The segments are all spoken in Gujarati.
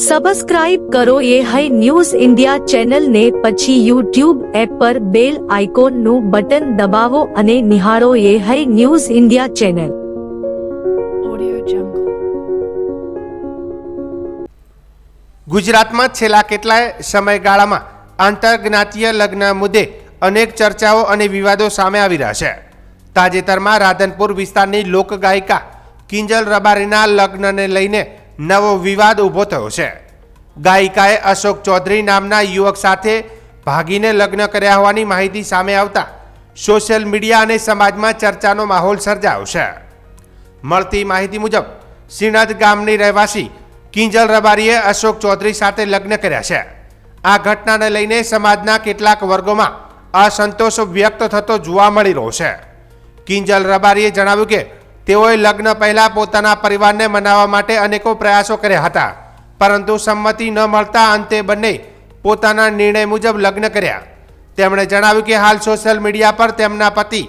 સબસ્ક્રાઇબ કરો ये है न्यूज़ इंडिया चैनल ने પછી YouTube એપ પર બેલ આઇકોનનું બટન દબાવો અને નિહાળો ये है न्यूज़ इंडिया चैनल। ગુજરાતમાં છેલ્લા કેટલાય સમયગાળામાં આંતરજ્ઞાતીય લગ્ન મુદ્દે અનેક ચર્ચાઓ અને વિવાદો સામે આવી રહ્યા છે। તાજેતરમાં રાધનપુર વિસ્તારની લોકગાયિકા કિંજલ રબારીના લગ્નને લઈને નવો વિવાદ ઊભો થયો છે। ગાયિકાએ અશોક ચૌધરી નામના યુવક સાથે ભાગીને લગ્ન કર્યા હોવાની માહિતી સામે આવતા સોશિયલ મીડિયા અને સમાજમાં ચર્ચાનો માહોલ સર્જાયો છે। મળતી માહિતી મુજબ સિણદ ગામની રહેવાસી કિંજલ રબારીએ અશોક ચૌધરી સાથે લગ્ન કર્યા છે। આ ઘટનાને લઈને સમાજના કેટલાક વર્ગોમાં અસંતોષ વ્યક્ત થતો જોવા મળી રહ્યો છે। કિંજલ રબારીએ જણાવ્યું કે તેઓએ લગ્ન પહેલા પોતાના પરિવારને મનાવવા માટે અનેકો પ્રયાસો કર્યા હતા, પરંતુ સંમતિ ન મળતા અંતે બંને પોતાના નિર્ણય મુજબ લગ્ન કર્યા। તેમણે જણાવ્યું કે હાલ સોશિયલ મીડિયા પર તેમના પતિ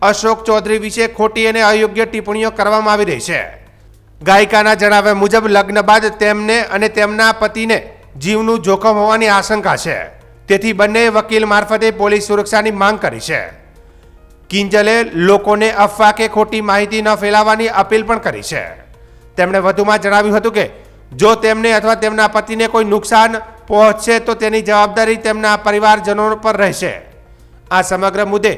અશોક ચૌધરી વિશે ખોટી અને અયોગ્ય ટિપ્પણીઓ કરવામાં આવી રહી છે। ગાયિકાના જણાવ્યા મુજબ લગ્ન બાદ તેમને અને તેમના પતિને જીવનું જોખમ હોવાની આશંકા છે, તેથી બંને વકીલ મારફતે પોલીસ સુરક્ષાની માંગ કરી છે। કિંજલે લોકોને અફવા કે ખોટી માહિતી ન ફેલાવવાની અપીલ પણ કરી છે। તેમણે વધુમાં જણાવ્યું હતું કે જો તેમને અથવા તેમના પતિને કોઈ નુકસાન પહોંચશે તો તેની જવાબદારી તેમના પરિવારજનો પર રહેશે। આ સમગ્ર મુદ્દે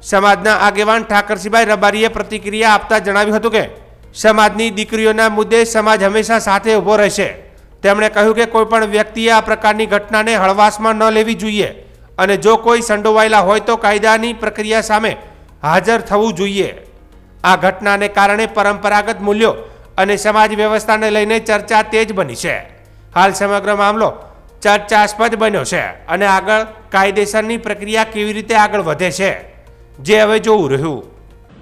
સમાજના આગેવાન ઠાકરસિંહભાઈ રબારીએ પ્રતિક્રિયા આપતા જણાવ્યું હતું કે સમાજની દીકરીઓના મુદ્દે સમાજ હંમેશા સાથે ઊભો રહેશે। તેમણે કહ્યું કે કોઈપણ વ્યક્તિએ આ પ્રકારની ઘટનાને હળવાશમાં ન લેવી જોઈએ અને જો કોઈ સંડોવાયેલા હોય તો કાયદાની પ્રક્રિયા સામે હાજર થવું જોઈએ। આ ઘટનાને કારણે પરંપરાગત મૂલ્યો અને સમાજ વ્યવસ્થાને લઈને ચર્ચા તેજ બની છે। હાલ સમગ્ર મામલો ચર્ચાસ્પદ બન્યો છે અને આગળ કાયદેસરની પ્રક્રિયા કેવી રીતે આગળ વધે છે જે હવે જોવું રહ્યું।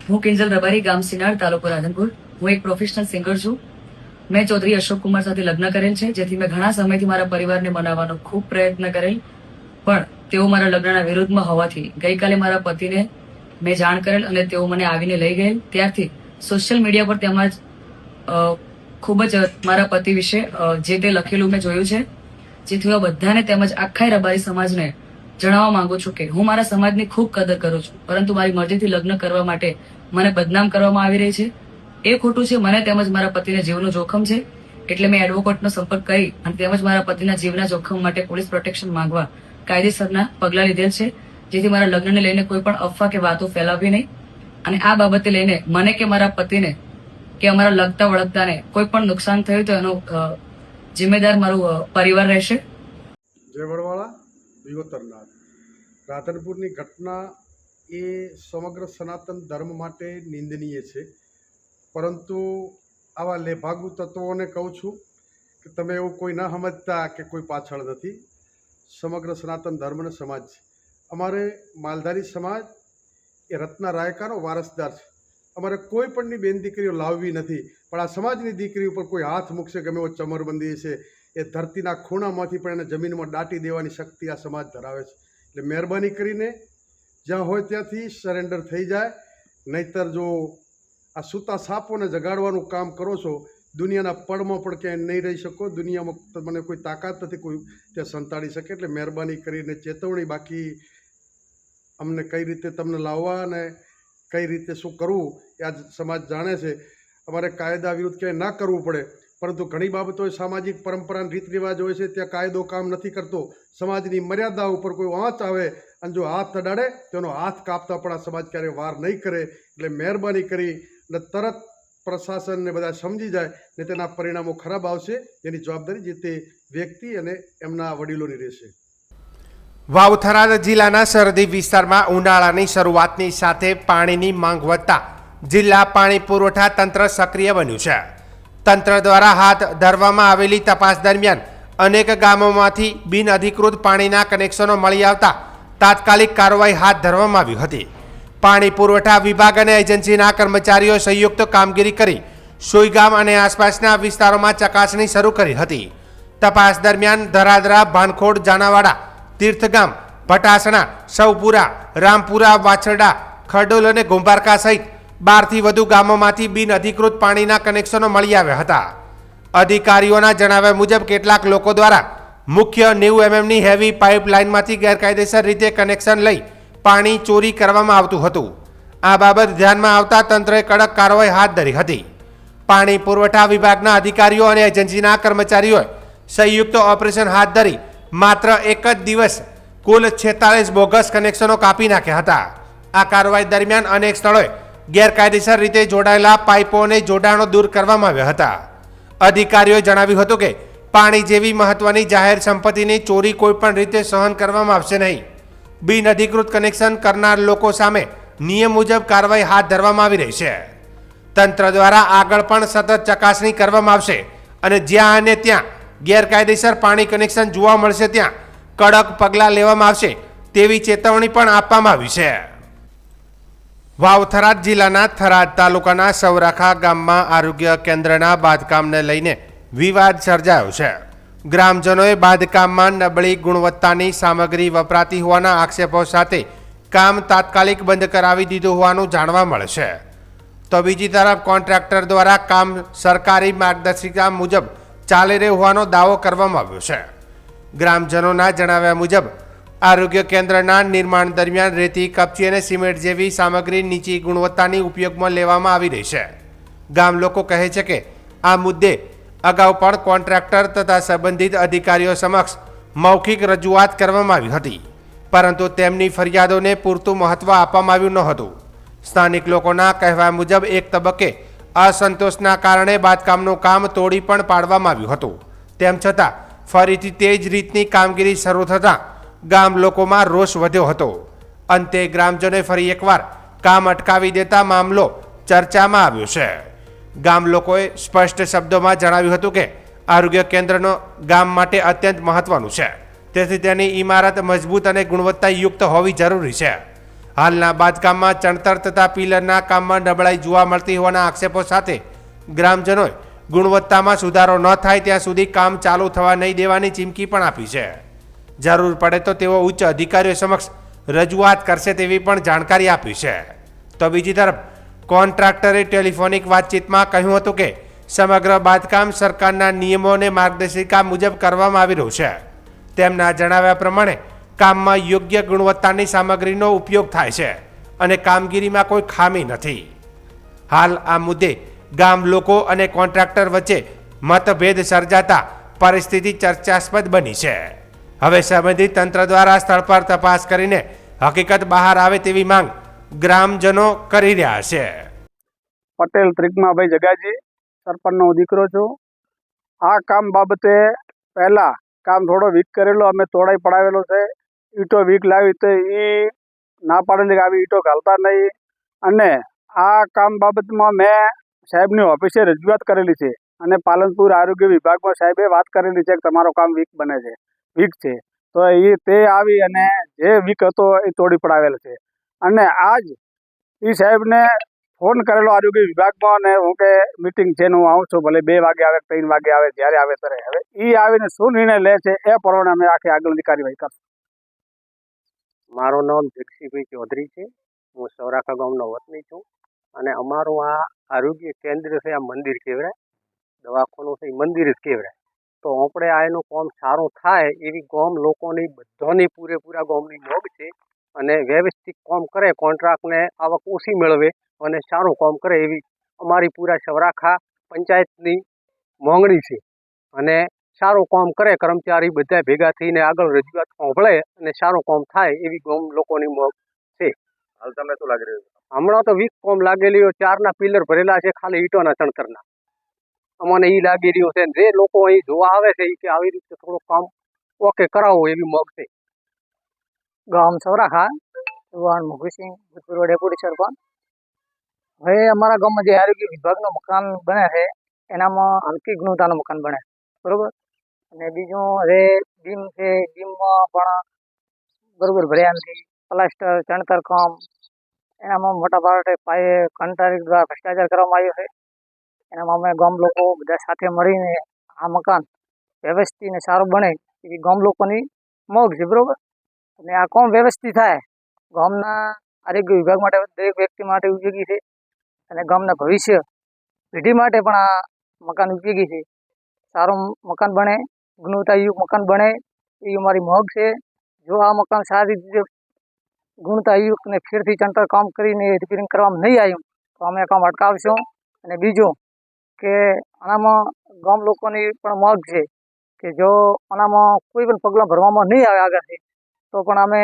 હું કિંજલ રબારી, ગામ સિનાડ, તાલુકો રાધનપુર। હું એક પ્રોફેશનલ સિંગર છું। મેં ચૌધરી અશોક કુમાર સાથે લગ્ન કરેલ છે, જેથી મેં ઘણા સમયથી મારા પરિવારને મનાવવાનો ખૂબ પ્રયત્ન કરેલ, પણ તેઓ મારા લગ્નના વિરુદ્ધમાં હોવાથી ગઈકાલે મારા પતિને મેં જાણ કરેલ અને તેઓ મને આવીને લઈ ગયેલ। ત્યારથી સોશિયલ મીડિયા પર તેમજ ખૂબ જ મારા પતિ વિશે જે તે લખેલું મેં જોયું છે, જેથી હું બધાને તેમજ આખા રબારી સમાજને જણાવવા માંગુ છું કે હું મારા સમાજની ખૂબ કદર કરું છું, પરંતુ મારી મરજીથી લગ્ન કરવા માટે મને બદનામ કરવામાં આવી રહી છે। એ ખોટું છે। મને તેમજ મારા પતિના જીવનું જોખમ છે, એટલે મેં એડવોકેટનો સંપર્ક કરી અને તેમજ મારા પતિના જીવના જોખમ માટે પોલીસ પ્રોટેક્શન માંગવા કાયદેસરના પગલાં લીધેલ છે, જેથી મારા લગ્નને લઈને કોઈ પણ અફવા કે વાતો ફેલાવવી નહીં અને આ બાબતે લઈને મને કે મારા પતિને કે અમારા લગતા વળગતાને કોઈ પણ નુકસાન થયું તો એનો જિમ્મેદાર મારું પરિવાર રહેશે। જય વડવાળા વિગોતરનાથ। રાધનપુરની ઘટના એ સમગ્ર સનાતન ધર્મ માટે નિંદનીય છે, પરંતુ આવા લેભાગુ તત્વોને કહું છું કે તમે એવું કોઈ ન સમજતા કે કોઈ પાછળ નથી। સમગ્ર સનાતન ધર્મનો સમાજ છે। અમારે માલધારી સમાજ એ રત્ના રાયકાનો વારસદાર છે। અમારે કોઈ પણની બેન દીકરીઓ લાવવી નથી, પણ આ સમાજની દીકરી ઉપર કોઈ હાથ મૂકશે ગમે એવો ચમરબંધી છે એ ધરતીના ખૂણામાંથી પણ એને જમીનમાં દાટી દેવાની શક્તિ આ સમાજ ધરાવે છે। એટલે મહેરબાની કરીને જ્યાં હોય ત્યાંથી સરેન્ડર થઈ જાય, નહીતર જો આ સૂતા સાપોને જગાડવાનું કામ કરો છો, દુનિયાના પડમાં પણ ક્યાંય નહીં રહી શકો। દુનિયામાં મને કોઈ તાકાત નથી કોઈ ત્યાં સંતાડી શકે। એટલે મહેરબાની કરીને ચેતવણી, બાકી અમને કઈ રીતે તમને લાવવા અને કઈ રીતે શું કરવું એ આજ સમાજ જાણે છે। અમારે કાયદા વિરુદ્ધ ક્યાંય ના કરવું પડે, પરંતુ ઘણી બાબતો સામાજિક પરંપરા રીત રિવાજ હોય છે, ત્યાં કાયદો કામ નથી કરતો। સમાજની મર્યાદા ઉપર કોઈ આંચ આવે અને જો હાથ અડાડે તેનો હાથ કાપતા પણ આ સમાજ ક્યારેય વાર નહીં કરે। એટલે મહેરબાની કરી અને તરત પ્રશાસનને બધા સમજી જાય ને તેના પરિણામો ખરાબ આવશે, એની જવાબદારી જે તે વ્યક્તિ અને એમના વડીલોની રહેશે। વાવ-થરાદ જિલ્લાના સરહદી વિસ્તારમાં ઉનાળાની શરૂઆતની સાથે પાણીની માંગ વધતા જિલ્લા પાણી પુરવઠા તંત્ર સક્રિય બન્યું છે। તંત્ર દ્વારા હાથ ધરવામાં આવેલી તપાસ દરમિયાન અનેક ગામોમાંથી બિનઅધિકૃત પાણીના કનેક્શનો મળી આવતા તાત્કાલિક કાર્યવાહી હાથ ધરવામાં આવી હતી। પાણી પુરવઠા વિભાગ અને એજન્સીના કર્મચારીઓ સંયુક્ત કામગીરી કરી સોઈગામ અને આસપાસના વિસ્તારોમાં ચકાસણી શરૂ કરી હતી। તપાસ દરમિયાન ધરાદરા, ભાનખોડ, જાનાવાડા, તીર્થગામ, ભટાસણા, સૌપુરા, રામપુરા, વાછરડા, ખરડોલ અને ગોંભારકા સહિત 12થી વધુ ગામોમાંથી બિનઅધિકૃત પાણીના કનેક્શનો મળી આવ્યા હતા। અધિકારીઓના જણાવ્યા મુજબ કેટલાક લોકો દ્વારા મુખ્ય 90 mmની હેવી પાઇપલાઇનમાંથી ગેરકાયદેસર રીતે કનેક્શન લઈ પાણી ચોરી કરવામાં આવતું હતું. આ બાબત ધ્યાનમાં આવતા તંત્રએ કડક કાર્યવાહી હાથ ધરી હતી. પાણી પુરવઠા વિભાગના અધિકારીઓ અને એજન્સીના કર્મચારીઓએ સંયુક્ત ઓપરેશન હાથ ધરી માત્ર એક જ દિવસ કુલ 46 બોગસ કનેક્શનો કાપી નાખ્યા હતા. આ કાર્યવાહી દરમિયાન અનેક સ્થળોએ ગેરકાયદેસર રીતે જોડાયેલા પાઇપો અને જોડાણો દૂર કરવામાં આવ્યા હતા. અધિકારીઓએ જણાવ્યું હતું કે પાણી જેવી મહત્વની જાહેર સંપત્તિની ચોરી કોઈપણ રીતે સહન કરવામાં આવશે નહીં. બિનઅધિકૃત કનેક્શન કરનાર લોકો સામે નિયમ મુજબ કાર્યવાહી હાથ ધરવામાં આવી રહી છે. તંત્ર દ્વારા આગળ પણ સતત ચકાસણી કરવામાં આવશે અને જ્યાં અને ત્યાં ગેરકાયદેસર પાણી કનેક્શન જોવા મળશે ત્યાં કડક પગલાં લેવામાં આવશે તેવી ચેતવણી પણ આપવામાં આવી છે. વાવ થરાદ જિલ્લાના થરાદ તાલુકાના સૌરાખા ગામમાં આરોગ્ય કેન્દ્રના બાંધકામને લઈને વિવાદ સર્જાયો છે. ગ્રામજનોએ બાંધકામમાં નબળી ગુણવત્તાની સામગ્રી વપરાતી હોવાના આક્ષેપો સાથે કામ તાત્કાલિક બંધ કરાવી દીધું હોવાનું જાણવા મળે છે. તો બીજી તરફ કોન્ટ્રાક્ટર દ્વારા કામ સરકારી માર્ગદર્શિકા મુજબ ચાલી રહ્યું હોવાનો દાવો કરવામાં આવ્યો છે. ગ્રામજનોના જણાવ્યા મુજબ આરોગ્ય કેન્દ્રના નિર્માણ દરમિયાન રેતી, કપચી અને સિમેન્ટ જેવી સામગ્રી નીચી ગુણવત્તાની ઉપયોગમાં લેવામાં આવી રહી છે. ગામ લોકો કહે છે કે આ મુદ્દે અગાઉ પણ કોન્ટ્રાક્ટર તથા સંબંધિત અધિકારીઓ સમક્ષ મૌખિક રજૂઆત કરવામાં આવી હતી, પરંતુ તેમની ફરિયાદોને પૂરતું મહત્વ આપવામાં આવ્યું ન હતું. સ્થાનિક લોકોના કહેવા મુજબ એક તબક્કે અસંતોષના કારણે બાંધકામનું કામ તોડી પણ પાડવામાં આવ્યું હતું. તેમ છતાં ફરીથી તે જ રીતની કામગીરી શરૂ થતાં ગામ લોકોમાં રોષ વધ્યો હતો. અંતે ગ્રામજનોએ ફરી એકવાર કામ અટકાવી દેતા મામલો ચર્ચામાં આવ્યો છે. ગામ લોકોએ સ્પષ્ટ શબ્દોમાં જણાવ્યું હતું કે આરોગ્ય કેન્દ્રનો ગામ માટે અત્યંત મહત્વનું છે, તેથી તેની ઇમારત મજબૂત અને ગુણવત્તાયુક્ત હોવી જરૂરી છે. હાલના બાંધકામમાં ચણતર તથા પિલરના કામમાં નબળાઈ જોવા મળતી હોવાના આક્ષેપો સાથે ગ્રામજનોએ ગુણવત્તામાં સુધારો ન થાય ત્યાં સુધી કામ ચાલુ થવા નહીં દેવાની ચીમકી પણ આપી છે. જરૂર પડે તો તેઓ ઉચ્ચ અધિકારીઓ સમક્ષ રજૂઆત કરશે તેવી પણ જાણકારી આપી છે. તો બીજી તરફ કોન્ટ્રાક્ટરે ટેલિફોનિક વાતચીતમાં કહ્યું હતું કે સમગ્ર બાંધકામ સરકારના નિયમો અને માર્ગદર્શિકા મુજબ કરવામાં આવી રહ્યું છે. તેમના જણાવ્યા પ્રમાણે કામમાં યોગ્ય ગુણવત્તાની સામગ્રીનો ઉપયોગ થાય છે અને કામગીરીમાં કોઈ ખામી નથી. હાલ આ મુદ્દે ગામ લોકો અને કોન્ટ્રાક્ટર વચ્ચે મતભેદ સર્જાતા પરિસ્થિતિ ચર્ચાસ્પદ બની છે. હવે સંબંધિત તંત્ર દ્વારા સ્થળ પર તપાસ કરીને હકીકત બહાર આવે તેવી માંગ ગ્રામજનો કરી રહ્યા છે. પટેલ ત્રિકમાભાઈ જગાજી, સરપંચનો દીકરો છું. આ કામ બાબતે પહેલા કામ થોડો વીક કરેલો, અમે તોડાઈ પડાવેલો છે. ઈંટો વીક લાવી તો એ ના પાડેલી કે આવી ઈંટો ઘાલતા નહીં, અને આ કામ બાબતમાં મેં સાહેબની ઓફિસે રજૂઆત કરેલી છે અને પાલનપુર આરોગ્ય વિભાગમાં સાહેબે વાત કરેલી છે કે તમારું કામ વીક બને છે, વીક છે. તો એ તે આવી અને જે વીક હતો એ તોડી પડાવેલ છે. અને આજ એ સાહેબને ફોન કરેલો આરોગ્ય વિભાગમાં, અને હું કે મિટિંગ છે ને હું આવું છું, ભલે 2 વાગે આવે 3 વાગે આવે, જ્યારે આવે ત્યારે. હવે એ આવીને શું નિર્ણય લે છે એ પ્રમાણે અમે આખી આગળની કાર્યવાહી કરશું. મારું નામ જગસીભાઈ ચૌધરી છે. હું સૌરાખા ગામનો વતની છું અને અમારું આ આરોગ્ય કેન્દ્ર છે, આ મંદિર કહેવાય, દવાખાનું છે, મંદિર જ કહેવાય. તો આપણે આ એનું કામ સારું થાય એવી ગામ લોકોની બધાની પૂરેપૂરા ગામની મોગ છે અને વ્યવસ્થિત કામ કરે, કોન્ટ્રાક્ટને આવક ઓછી મેળવે અને સારું કામ કરે એવી અમારી પૂરા સૌરાખા પંચાયતની માંગણી છે. અને સારું કામ કરે, કર્મચારી બધા ભેગા થઈને આગળ રજૂઆત સાંભળે અને સારું કામ થાય એવી ગામ લોકોની મોગ છે. હાલ તમને શું લાગી રહ્યું છે? હમણાં તો વીક કામ લાગેલી, 4ના પિલર ભરેલા છે, ખાલી ઈંટોના ચણતરના. અમને એ લાગી રહ્યું છે. જે લોકો અહીં જોવા આવે છે એ કે આવી રીતે થોડું કામ ઓકે કરાવો એવી મોગ છે. ગામ સૌરાખા, ચૌહાણ મુખીસિંહ, ભૂતપૂર્વ ડેપ્યુટી સરપંચ. હવે અમારા ગામમાં જે આરોગ્ય વિભાગનું મકાન બને છે એનામાં હલકી ગુણવત્તાનું મકાન બને, બરોબર. અને બીજું હવે બીમ છે, બીમમાં પણ બરોબર ભર્યા નથી. પ્લાસ્ટર, ચણતર કામ એનામાં મોટા ભાગે પાયે કંટ્રાક્ટર દ્વારા ભ્રષ્ટાચાર કરવામાં આવ્યો છે. એનામાં અમે ગામ લોકો બધા સાથે મળીને આ મકાન વ્યવસ્થિત ને સારું બને એવી ગામ લોકોની મોગ છે, બરોબર. અને આ કામ વ્યવસ્થિત થાય, ગામના આરોગ્ય વિભાગ માટે, દરેક વ્યક્તિ માટે ઉપયોગી છે અને ગામના ભવિષ્ય પેઢી માટે પણ આ મકાન ઉપયોગી છે. સારું મકાન બને, ગુણવત્તાયુક્ત મકાન બને એ અમારી માંગ છે. જો આ મકાન સારી રીતે ગુણવત્તાયુક્ત ને ફેરથી ચણતર કામ કરીને રિપેરિંગ કરવામાં નહીં આવ્યું તો અમે કામ અટકાવશું. અને બીજું કે આનામાં ગામ લોકોની પણ માંગ છે કે જો આનામાં કોઈ પણ પગલાં ભરવામાં નહીં આવે આગળથી તો પણ અમે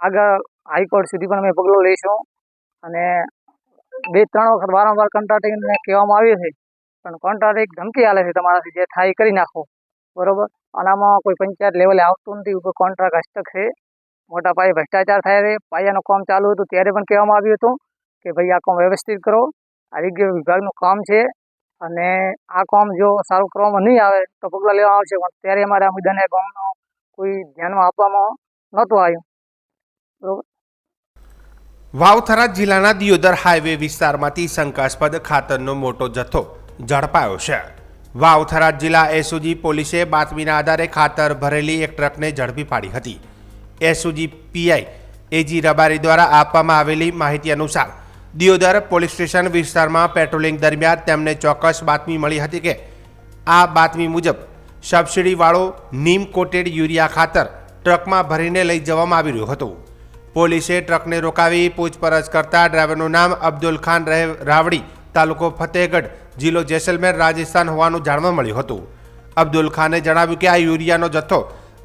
આગળ હાઈકોર્ટ સુધી પણ અમે પગલાં લઈશું. અને 2-3 વખત વારંવાર કોન્ટ્રાક્ટરને કહેવામાં આવ્યું છે પણ કોન્ટ્રાક્ટર એક ધમકી આલે છે તમારાથી જે થાય એ કરી નાખો, બરોબર. આનામાં કોઈ પંચાયત લેવલે આવતું નથી, ઉપર કોન્ટ્રાક્ટ હસ્તક છે, મોટા પાયે ભ્રષ્ટાચાર થાય છે. પાયાનું કામ ચાલુ હતું ત્યારે પણ કહેવામાં આવ્યું હતું કે ભાઈ આ કામ વ્યવસ્થિત કરો, આરોગ્ય વિભાગનું કામ છે અને આ કામ જો સારું કરવામાં નહીં આવે તો પગલાં લેવામાં આવશે. પણ ત્યારે અમારે આ મુદ્દાને ગામનો કોઈ ધ્યાનમાં આપવામાં નહોતું આવ્યું, બરોબર. વાવથરા જિલ્લાના દિયોદર હાઈવે વિસ્તારમાંથી શંકાસ્પદ ખાતરનો મોટો જથ્થો ઝડપાયો છે. વાવથરા જિલ્લા એસઓજી પોલીસે બાતમીના આધારે ખાતર ભરેલી એક ટ્રકને ઝડપી પાડી હતી. એસઓજી પીઆઈ એજી રબારી દ્વારા આપવામાં આવેલી માહિતી અનુસાર દિયોદર પોલીસ સ્ટેશન વિસ્તારમાં પેટ્રોલિંગ દરમિયાન તેમને ચોક્કસ બાતમી મળી હતી કે આ બાતમી મુજબ સબસિડીવાળો નીમ કોટેડ યુરિયા ખાતર ટ્રકમાં ભરીને લઈ જવામાં આવી રહ્યું હતું. પોલીસે ટ્રકને રોકાવી પૂછપરછ કરતા ડ્રાઈવરનું નામ અબ્દુલ ખાન રાવડી, તાલુકો ફતેહગઢ, જિલ્લો જેસલમેર, રાજસ્થાન હોવાનું જાણવા મળ્યું હતું. અબ્દુલ ખાને જણાવ્યું કે આ યુરિયાનો જથ્થો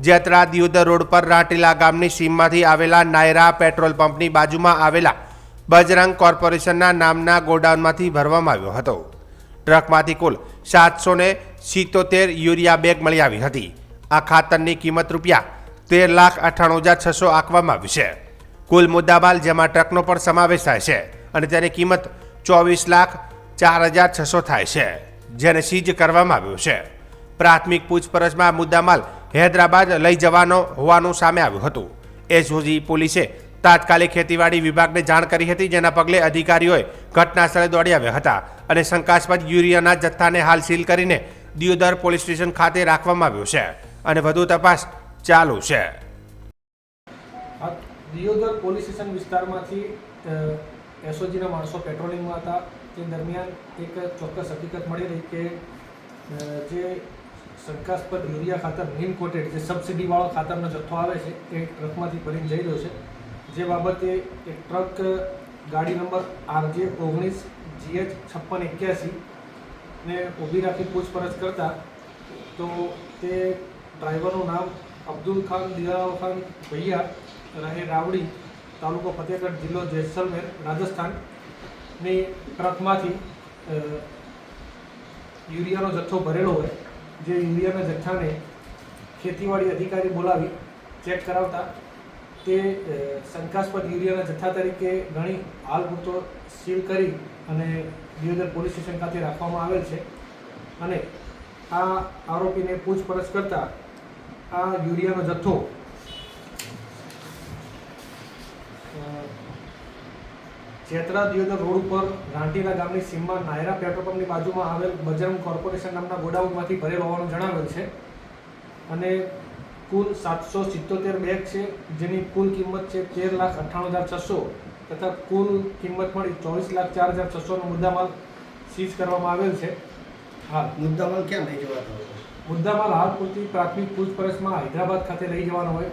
જેતરા દિયોદર રોડ પર રાટીલા ગામની સીમમાંથી આવેલા નાયરા પેટ્રોલ પંપની બાજુમાં આવેલા બજરંગ કોર્પોરેશનના નામના ગોડાઉનમાંથી ભરવામાં આવ્યો હતો. ટ્રકમાંથી કુલ 777 યુરિયા બેગ મળી આવી હતી. આ ખાતરની કિંમત ₹13,98,600 આંકવામાં આવી છે. કુલ મુદ્દામાલ જેમાં ટ્રકનો પણ સમાવેશ થાય છે અને તેની કિંમત ₹24,04,600 થાય છે, જેને સીઝ કરવામાં આવ્યો છે. પ્રાથમિક પૂછપરછમાં મુદ્દામાલ હૈદરાબાદ લઈ જવાનો હોવાનું સામે આવ્યું હતું. એસઓજી પોલીસે તાત્કાલિક ખેતીવાડી વિભાગને જાણ કરી હતી, જેના પગલે અધિકારીઓએ ઘટના સ્થળે દોડી આવ્યા હતા અને શંકાસ્પદ યુરિયાના જથ્થાને હાલ સીલ કરીને દિયોદર પોલીસ સ્ટેશન ખાતે રાખવામાં આવ્યો છે અને વધુ તપાસ ચાલુ છે. દિયોદર પોલીસ સ્ટેશન વિસ્તારમાંથી એસઓજીના માણસો પેટ્રોલિંગમાં હતા. તે દરમિયાન એક ચોક્કસ હકીકત મળેલી કે જે શંકાસ્પદ યુરિયા ખાતર નીમ કોટેડ જે સબસિડીવાળો ખાતરનો જથ્થો આવે છે એ ટ્રકમાંથી ભરીને જઈ રહ્યો છે. જે બાબતે એક ટ્રક ગાડી નંબર RJ19GH5681 ને ઊભી રાખી પૂછપરછ કરતા તો તે ડ્રાઈવરનું નામ અબ્દુલ ખાન દિલાવર ખાન ભૈયા રહે રાવડી, તાલુકો ફતેહગઢ, જિલ્લો જેસલમેર, રાજસ્થાનની ટ્રકમાંથી યુરિયાનો જથ્થો ભરેલો હોય. જે યુરિયાના જથ્થાને ખેતીવાડી અધિકારી બોલાવી ચેક કરાવતા તે શંકાસ્પદ યુરિયાના જથ્થા તરીકે ગણી હાલ પૂરતો સીલ કરી અને દિયોદર પોલીસ સ્ટેશન ખાતે રાખવામાં આવેલ છે. અને આ આરોપીને પૂછપરછ કરતા આ યુરિયાનો જથ્થો જેતરા દિયોદર રોડ ઉપર રાંટીલા ગામની સીમમાં નાયરા પેટ્રોલ પંપની બાજુમાં આવેલ બજરંગ કોર્પોરેશન નામના ગોડાઉનમાંથી ભરેલો હોવાનું જણાવેલ છે. અને કુલ 777 બેગ છે, જેની કુલ કિંમત છે 13,98,600 તથા કુલ કિંમત મળી 24,04,600નો મુદ્દામાલ સીઝ કરવામાં આવેલ છે. હાલ મુદ્દામાલ ક્યાં લઈ જવાનો? મુદ્દામાલ હાલ પૂરતી પ્રાથમિક પૂછપરછમાં હૈદરાબાદ ખાતે લઈ જવાનો હોય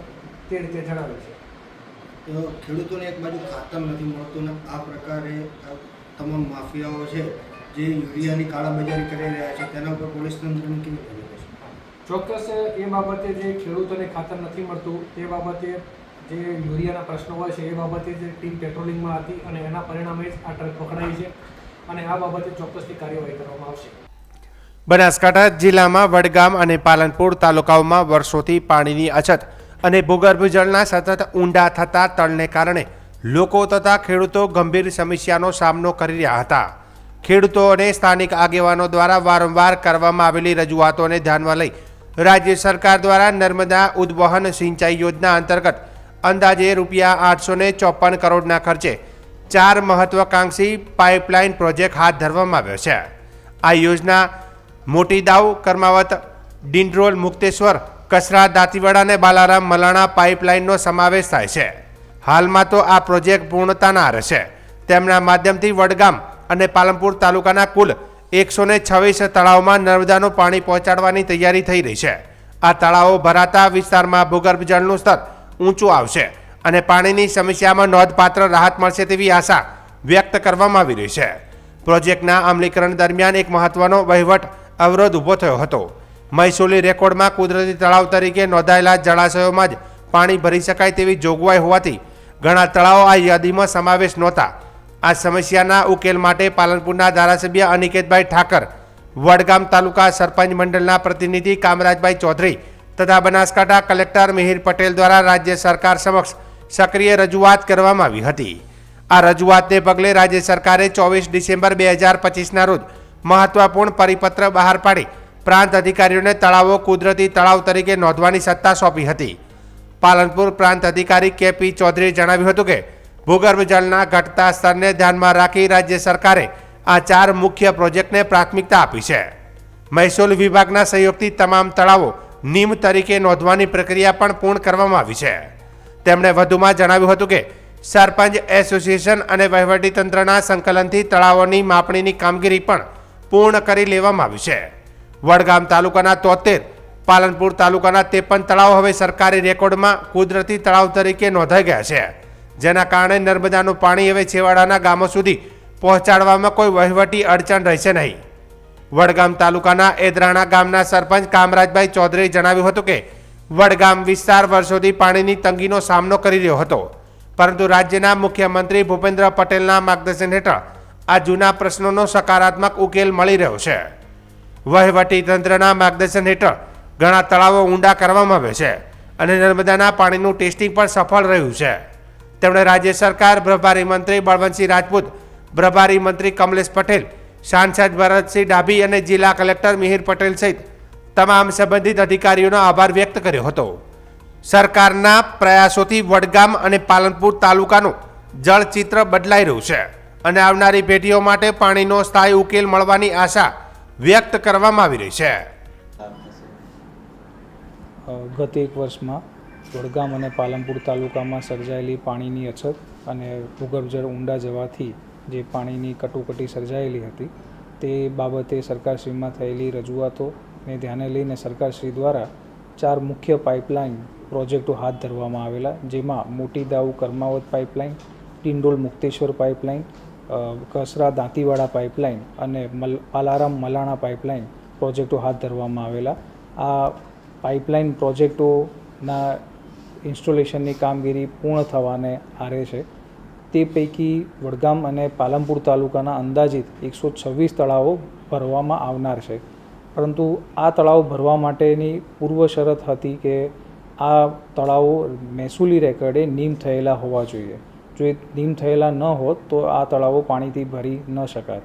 તે રીતે જણાવેલ છે. ખેડૂતોને એક બાજુ ખાતર નથી મળતું ને આ પ્રકારે તમામ માફિયાઓ છે જે યુરિયાની કાળાબજારી કરી રહ્યા છે તેના ઉપર પોલીસ તંત્રની કેવી નજર છે? ચોક્કસ એ બાબતે જે ખેડૂતોને ખાતર નથી મળતું તે બાબતે જે યુરિયાના પ્રશ્નો હોય છે એ બાબતે જે ટીમ પેટ્રોલિંગમાં હતી અને એના પરિણામે જ આ ટ્રક પકડાઈ છે અને આ બાબતે ચોક્કસની કાર્યવાહી કરવામાં આવશે. બનાસકાંઠા જિલ્લામાં વડગામ અને પાલનપુર તાલુકાઓમાં વર્ષોથી પાણીની અછત અને ભૂગર્ભ જળના સતત ઊંડા થતા તળને કારણે લોકો તથા ખેડૂતો ગંભીર સમસ્યાનો સામનો કરી રહ્યા હતા. ખેડૂતો અને સ્થાનિક આગેવાનો દ્વારા વારંવાર કરવામાં આવેલી રજૂઆતોને ધ્યાનમાં લઈ રાજ્ય સરકાર દ્વારા નર્મદા ઉદ્વહન સિંચાઈ યોજના અંતર્ગત અંદાજે ₹854 કરોડના ખર્ચે 4 મહત્વાકાંક્ષી પાઇપલાઇન પ્રોજેક્ટ હાથ ધરવામાં આવ્યો છે. આ યોજના મોટી દાવ, કર્માવત, ડિંડરોલ, મુક્તેશ્વર, કસરા, દાંતીવાડા અને બાલારામ મલાણા પાઇપલાઇનનો સમાવેશ થાય છે. હાલમાં તો આ પ્રોજેક્ટ પૂર્ણતાના આરે છે. તેમના માધ્યમથી વડગામ અને પાલનપુર તાલુકાના કુલ 126 તળાવમાં નર્મદાનું પાણી પહોંચાડવાની તૈયારી થઈ રહી છે. આ તળાવો ભરાતા વિસ્તારમાં ભૂગર્ભ જળનું સ્તર ઊંચું આવશે અને પાણીની સમસ્યામાં નોંધપાત્ર રાહત મળશે તેવી આશા વ્યક્ત કરવામાં આવી રહી છે. પ્રોજેક્ટના અમલીકરણ દરમિયાન એક મહત્વનો વહીવટ અવરોધ ઊભો થયો હતો. મહેસૂલી રેકોર્ડમાં કુદરતી તળાવ તરીકે નોંધાયેલા જળાશયોમાં જ પાણી ભરી શકાય તેવી જોગવાઈ હોવાથી ઘણા તળાવો આ યાદીમાં સમાવેશ નહોતા. આ સમસ્યાના ઉકેલ માટે પાલનપુરના ધારાસભ્ય અનિકેતભાઈ ઠાકર, વડગામ તાલુકા સરપંચ મંડળના પ્રતિનિધિ કામરાજભાઈ ચૌધરી તથા બનાસકાંઠા કલેક્ટર મિહિર પટેલ દ્વારા રાજ્ય સરકાર સમક્ષ સક્રિય રજૂઆત કરવામાં આવી હતી. આ રજૂઆતને પગલે રાજ્ય સરકારે 24 ડિસેમ્બર 2025ના રોજ મહત્વપૂર્ણ પરિપત્ર બહાર પાડી પ્રાંત અધિકારીઓને તળાવો કુદરતી તળાવ તરીકે નોંધવાની સત્તા સોંપી હતી. પાલનપુર પ્રાંત અધિકારી કે.પી. ચૌધરીએ જણાવ્યું હતું કે ભૂગર્ભ જળના ઘટતા સ્તરને ધ્યાનમાં રાખી રાજ્ય સરકારે આ 4 મુખ્ય પ્રોજેક્ટને પ્રાથમિકતા આપી છે. મહેસૂલ વિભાગના સહયોગથી તમામ તળાવો નીમ તરીકે નોંધવાની પ્રક્રિયા પણ પૂર્ણ કરવામાં આવી છે. તેમણે વધુમાં જણાવ્યું હતું કે સરપંચ એસોસિએશન અને વહીવટીતંત્રના સંકલનથી તળાવોની માપણીની કામગીરી પણ પૂર્ણ કરી લેવામાં આવી છે. વડગામ તાલુકાના 73, પાલનપુર તાલુકાના 53 તળાવ હવે સરકારી રેકોર્ડમાં કુદરતી તળાવ તરીકે નોંધાઈ ગયા છે, જેના કારણે નર્મદાનું પાણી હવે છેવાડાના ગામો સુધી પહોંચાડવામાં કોઈ વહીવટી અડચણ રહેશે નહીં. વડગામ તાલુકાના એદરાણા ગામના સરપંચ કામરાજભાઈ ચૌધરીએ જણાવ્યું હતું કે વડગામ વિસ્તાર વર્ષોથી પાણીની તંગીનો સામનો કરી રહ્યો હતો, પરંતુ રાજ્યના મુખ્યમંત્રી ભૂપેન્દ્ર પટેલના માર્ગદર્શન હેઠળ આ જૂના પ્રશ્નોનો સકારાત્મક ઉકેલ મળી રહ્યો છે. વહીવટી તંત્રના માર્ગદર્શન હેઠળ ઘણા તળાવો ઊંડા કરવામાં આવે છે અને નર્મદાના પાણીનું ટેસ્ટિંગ પણ સફળ રહ્યું છે. તેમણે રાજ્ય સરકાર, પ્રભારી મંત્રી બળવંતસિંહ રાજપૂત, પ્રભારી મંત્રી કમલેશ પટેલ, સાંસદ ભરતસિંહ ડાભી અને જિલ્લા કલેક્ટર મિહિર પટેલ સહિત તમામ સંબંધિત અધિકારીઓનો આભાર વ્યક્ત કર્યો હતો. સરકારના પ્રયાસોથી વડગામ અને પાલનપુર તાલુકાનું જળચિત્ર બદલાઈ રહ્યું છે અને આવનારી પેઢીઓ માટે પાણીનો સ્થાયી ઉકેલ મળવાની આશા વ્યક્ત કરવામાં આવી રહી છે. ગત એક વર્ષમાં વડગામ અને પાલનપુર તાલુકામાં સર્જાયેલી પાણીની અછત અને ભૂગર્ભ જળ ઊંડા જવાથી જે પાણીની કટોકટી સર્જાયેલી હતી તે બાબતે સરકારશ્રીમાં થયેલી રજૂઆતોને ધ્યાને લઈને સરકારશ્રી દ્વારા 4 મુખ્ય પાઇપલાઇન પ્રોજેક્ટો હાથ ધરવામાં આવેલા, જેમાં Moti Dau Karmavat pipeline, Tindol Mukteshwar pipeline, Kasra Dantiwada pipeline અને પાલારામ મલાણા પાઇપલાઇન પ્રોજેક્ટો હાથ ધરવામાં આવેલા. આ પાઇપલાઇન પ્રોજેક્ટોના ઇન્સ્ટોલેશનની કામગીરી પૂર્ણ થવાને આરે છે. તે પૈકી વડગામ અને પાલનપુર તાલુકાના અંદાજિત 126 તળાવો ભરવામાં આવનાર છે, પરંતુ આ તળાવ ભરવા માટેની પૂર્વ શરત હતી કે આ તળાવો મહેસૂલી રેકર્ડે નીમ થયેલા હોવા જોઈએ. જો એ નીમ થયેલા ન હોત તો આ તળાવો પાણીથી ભરી ન શકાત.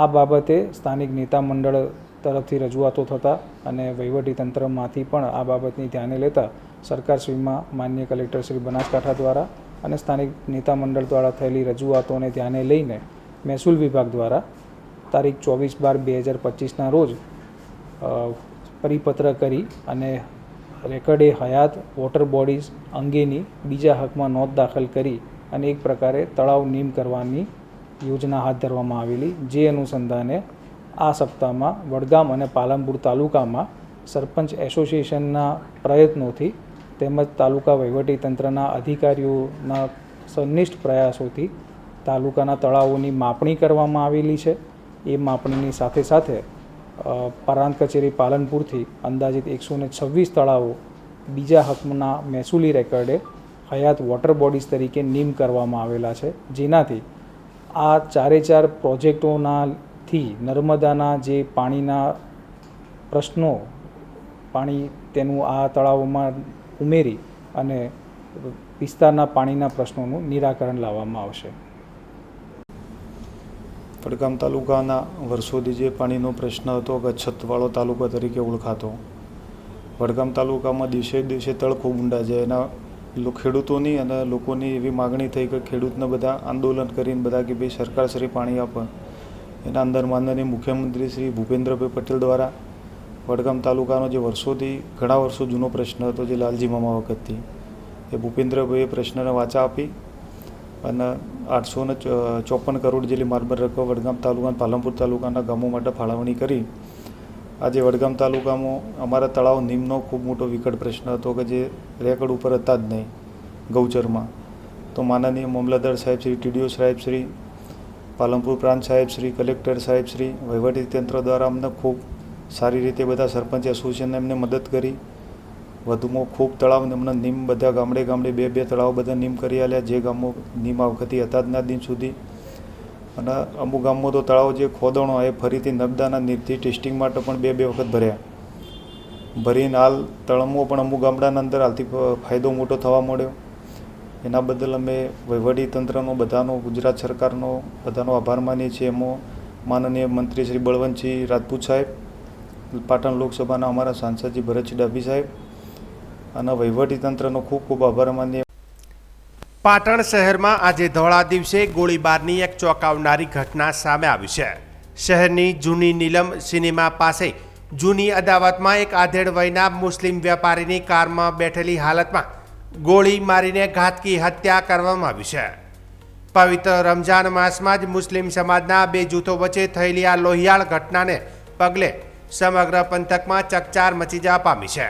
આ બાબતે સ્થાનિક નેતા મંડળ તરફથી રજૂઆતો થતા અને વહીવટીતંત્રમાંથી પણ આ બાબતની ધ્યાને લેતા સરકારશ્રીમાં માનનીય કલેક્ટર શ્રી બનાસકાંઠા દ્વારા અને સ્થાનિક નેતા મંડળ દ્વારા થયેલી રજૂઆતોને ધ્યાને લઈને મહેસૂલ વિભાગ દ્વારા તારીખ 24/12/2025ના રોજ પરિપત્ર કરી અને રેકર્ડે હયાત વોટર બોડીઝ અંગેની બીજા હકમાં નોંધ દાખલ કરી અને એક પ્રકારે તળાવ નીમ કરવાની યોજના હાથ ધરવામાં આવેલી. જે અનુસંધાને આ સપ્તાહમાં વડગામ અને પાલનપુર તાલુકામાં સરપંચ એસોસિએશનના પ્રયત્નોથી તેમજ તાલુકા વહીવટીતંત્રના અધિકારીઓના સંનિષ્ઠ પ્રયાસોથી તાલુકાના તળાવોની માપણી કરવામાં આવેલી છે. એ માપણીની સાથે સાથે પ્રાંત કચેરી પાલનપુરથી અંદાજિત 126 તળાવો બીજા હકના મહેસૂલી રેકર્ડે હયાત વોટર બોડીઝ તરીકે નીમ કરવામાં આવેલા છે, જેનાથી આ 4 પ્રોજેક્ટોનાથી નર્મદાના જે પાણીના પ્રશ્નો પાણી તેનું આ તળાવોમાં ઉમેરી અને વિસ્તારના પાણીના પ્રશ્નોનું નિરાકરણ લાવવામાં આવશે. વડગામ તાલુકાના વર્ષોથી જે પાણીનો પ્રશ્ન હતો કે અછતવાળો તાલુકા તરીકે ઓળખાતો, વડગામ તાલુકામાં દિવસે દિવસે તળ ખૂબ ઊંડા છે. એના ખેડૂતોની અને લોકોની એવી માગણી થઈ કે ખેડૂતને બધા આંદોલન કરીને બધા કે ભાઈ સરકારશ્રી પાણી આપે. એના અંદર માનનીય મુખ્યમંત્રી શ્રી ભૂપેન્દ્રભાઈ પટેલ દ્વારા વડગામ તાલુકાનો જે વર્ષોથી ઘણા વર્ષો જૂનો પ્રશ્ન હતો જે લાલજી મામા વખતથી, એ ભૂપેન્દ્રભાઈએ પ્રશ્નને વાચા આપી અને 854 કરોડ જેટલી માલબર રકમ વડગામ તાલુકા અને પાલનપુર તાલુકાના ગામો માટે ફાળવણી કરી. આજે વડગામ તાલુકામાં અમારા તળાવ નીમનો ખૂબ મોટો વિકટ પ્રશ્ન હતો કે જે રેકર્ડ ઉપર હતા જ નહીં ગૌચરમાં. તો માનનીય મામલતદાર સાહેબ શ્રી, TDO સાહેબ શ્રી, પાલનપુર પ્રાંત સાહેબ શ્રી, કલેક્ટર સાહેબ શ્રી, વહીવટીતંત્ર દ્વારા અમને ખૂબ સારી રીતે બધા સરપંચ એસોસિએશનને એમને મદદ કરી. વધુમાં ખૂબ તળાવ અમને નીમ બધા ગામડે ગામડે 2-2 તળાવ બધા નીમ કરી આલ્યા, જે ગામો નીમ આ વખતે હતા જ ના દિન સુધી. અને અમુક ગામમાં તો તળાવ જે ખોદણો એ ફરીથી નર્મદાના નીરથી ટેસ્ટિંગ માટે પણ 2-2 વખત ભર્યા. ભરીને હાલ તળાવમાં પણ અમુક ગામડાના અંદર હાલથી ફાયદો મોટો થવા મળ્યો. એના બદલ અમે વહીવટીતંત્રનો બધાનો, ગુજરાત સરકારનો બધાનો આભાર માનીએ છીએ. એમાં માનનીય મંત્રી શ્રી બળવંતસિંહ રાજપૂત સાહેબ, પાટણ લોકસભાના અમારા સાંસદજી ભરતસિંહ ડાભી સાહેબ અને વહીવટીતંત્રનો ખૂબ ખૂબ આભાર માનીએ. પાટણ શહેરમાં આજે ધોળા દિવસે ગોળીબારની એક ચોંકાવનારી ઘટના સામે આવી છે. શહેરની જૂની નીલમ સિનેમા પાસે જૂની અદાવતમાં એક આધેડ વયના મુસ્લિમ વેપારીની કારમાં બેઠેલી હાલતમાં ગોળી મારીને ઘાતકી હત્યા કરવામાં આવી છે. પવિત્ર રમઝાન માસમાં જ મુસ્લિમ સમાજના 2 જૂથો વચ્ચે થયેલી આ લોહિયાળ ઘટનાને પગલે સમગ્ર પંથકમાં ચકચાર મચી જવા પામી છે.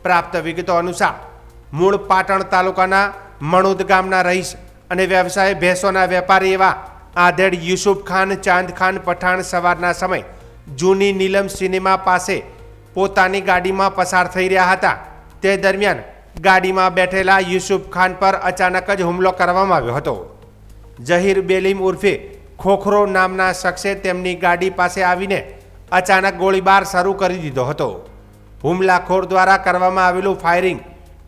પ્રાપ્ત વિગતો અનુસાર મૂળ પાટણ તાલુકાના મણુદ ગામના રહીશ અને વ્યવસાય ભેંસોના વેપારી એવા આધેડ યુસુફ ખાન ચાંદ ખાન પઠાણ સવારના સમય જૂની નીલમ સિનેમા પાસે પોતાની ગાડીમાં પસાર થઈ રહ્યા હતા. તે દરમિયાન ગાડીમાં બેઠેલા યુસુફ ખાન પર અચાનક જ હુમલો કરવામાં આવ્યો હતો. ઝહીર બેલીમ ઉર્ફે ખોખરો નામના શખ્સે તેમની ગાડી પાસે આવીને અચાનક ગોળીબાર શરૂ કરી દીધો હતો. હુમલાખોર દ્વારા કરવામાં આવેલું ફાયરિંગ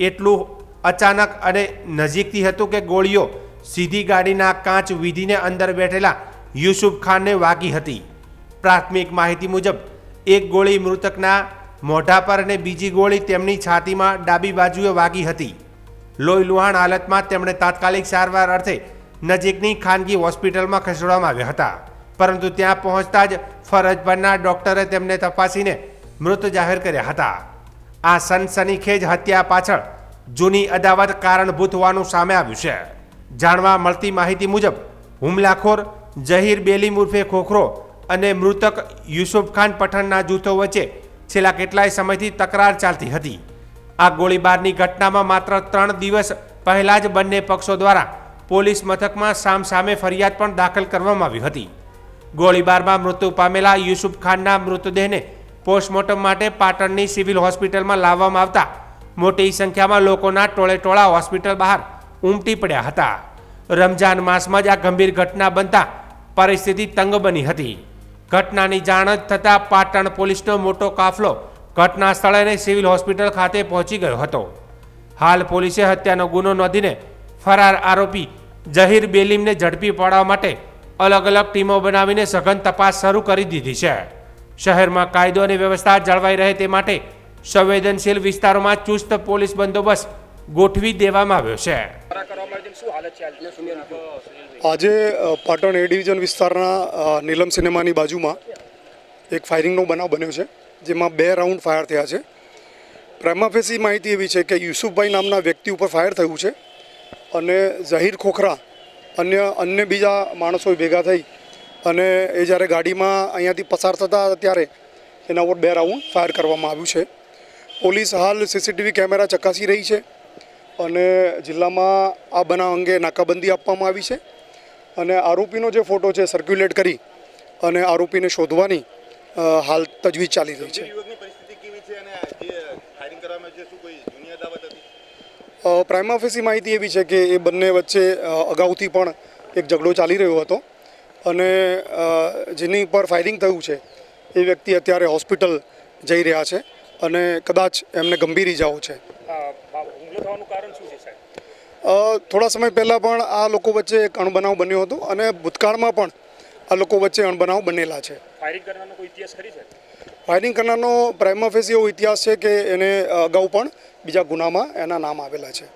એટલું અચાનક અને નજીકથી હતું કે ગોળીઓ સીધી ગાડીના કાચ વીધીને અંદર બેઠેલા યુસુફ ખાનને વાગી હતી. પ્રાથમિક માહિતી મુજબ એક ગોળી મૃતકના મોઢા પર અને બીજી ગોળી તેમની છાતીમાં ડાબી બાજુએ વાગી હતી. લોહી લુહાણ હાલતમાં તેમણે તાત્કાલિક સારવાર અર્થે નજીકની ખાનગી હોસ્પિટલમાં ખસેડવામાં આવ્યા હતા. પરંતુ ત્યાં પહોંચતા જ ફરજ પરના ડોક્ટરે તેમને તપાસીને મૃત જાહેર કર્યા હતા. આ સનસનીખેજ હત્યા પાછળ જૂની અદાવત કારણભૂત હોવાનું સામે આવ્યું છે. જાણવા મળતી માહિતી મુજબ હુમલાખોર ઝહીર બેલીમ ઉર્ફે ખોખરો અને મૃતક યુસુફ ખાન પઠાણના જૂથો વચ્ચે છેલ્લા કેટલાય સમયથી તકરાર ચાલતી હતી. આ ગોળીબારની ઘટનામાં માત્ર 3 દિવસ પહેલા જ બંને પક્ષો દ્વારા પોલીસ મથકમાં સામસામે ફરિયાદ પણ દાખલ કરવામાં આવી હતી. ગોળીબારમાં મૃત્યુ પામેલા યુસુફ ખાનના મૃતદેહને પોસ્ટમોર્ટમ માટે પાટણની સિવિલ હોસ્પિટલમાં લાવવામાં આવતા મોટી સંખ્યામાં લોકોના ટોળેટોળા હોસ્પિટલ બહાર ઉમટી પડ્યા હતા. રમઝાન માસમાં જ આ ગંભીર ઘટના બનતા પરિસ્થિતિ તંગ બની હતી. ઘટનાની જાણ જ થતાં પાટણ પોલીસનો મોટો કાફલો ઘટના સ્થળે અને સિવિલ હોસ્પિટલ ખાતે પહોંચી ગયો હતો. હાલ પોલીસે હત્યાનો ગુનો નોંધીને ફરાર આરોપી ઝહીર બેલીમને ઝડપી પાડવા માટે અલગ અલગ ટીમો બનાવીને સઘન તપાસ શરૂ કરી દીધી છે. શહેરમાં કાયદો અને વ્યવસ્થા જળવાઈ રહે તે માટે સંવેદનશીલ વિસ્તારોમાં ચુસ્ત પોલીસ બંદોબસ્ત ગોઠવી દેવામાં આવ્યો છે. આજે પાટણ એ ડિવિઝન વિસ્તારના નીલમ સિનેમાની બાજુમાં એક ફાયરિંગનો બનાવ બન્યો છે, જેમાં 2 રાઉન્ડ ફાયર થયા છે. પ્રાઇમા ફેસી માહિતી એવી છે કે યુસુફભાઈ નામના વ્યક્તિ ઉપર ફાયર થયું છે અને ઝહીર ખોખરા અન્ય બીજા માણસો ભેગા થઈ અને એ જ્યારે ગાડીમાં અહીંયાથી પસાર થતા ત્યારે એના ઉપર 2 રાઉન્ડ ફાયર કરવામાં આવ્યું છે. પોલીસ હાલ CCTV કેમેરા ચકાસી રહી છે અને જિલ્લામાં આ બનાવ અંગે નાકાબંધી આપવામાં આવી છે અને આરોપીનો જે ફોટો છે સર્ક્યુલેટ કરી અને આરોપીને શોધવાની હાલ તજવીજ ચાલી રહી છે. પ્રાઇમા ફેસી માહિતી એવી છે કે એ બંને વચ્ચે અગાઉથી પણ એક ઝઘડો ચાલી રહ્યો હતો અને જેની પર ફાયરિંગ થયું છે એ વ્યક્તિ અત્યારે હોસ્પિટલ જઈ રહ્યા છે અને કદાચ એમને ગંભીર ઇજાઓ છે. થોડા સમય પહેલાં પણ આ લોકો વચ્ચે એક અણબનાવ બન્યો હતો અને ભૂતકાળમાં પણ આ લોકો વચ્ચે અણબનાવ બનેલા છે. ફાયરિંગ કરનારનો પ્રાઇમા ફેસી એવો ઇતિહાસ છે કે એને અગાઉ પણ બીજા ગુનામાં એના નામ આવેલા છે.